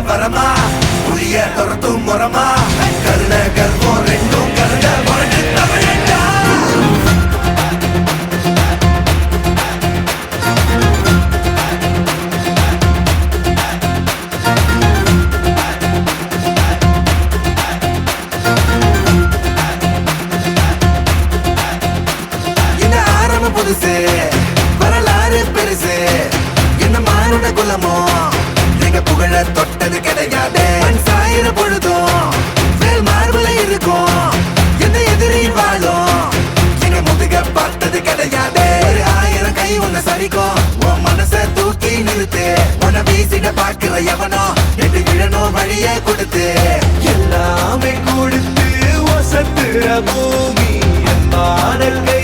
வரமா புளிய துரத்தும் முறமா கருண கர்வம் ரெண்டும் கருண முரட்டு தமிழண்டா. இந்த ஆரம்பம் புதுசு வரலாறு பெருசு என்ன மானுட குலமோ எங்க புகழ தொட்டது கிடையாது. சாயிர பொழுதும் மேல் மார்புல இருக்கும் எந்த எதிரியும் வாழும் எங்க முதுக பார்த்தது கிடையாது. ஒரு 1000 கை உன்னை சரிக்கும் உன் மனச தூக்கி நிறுத்து. உன்னை வீசிட பாக்குற எவனோ எது விழணும் வழிய கொடுத்து எல்லாமே கொடுத்து வசத்துற பூமி என் மாடல் கை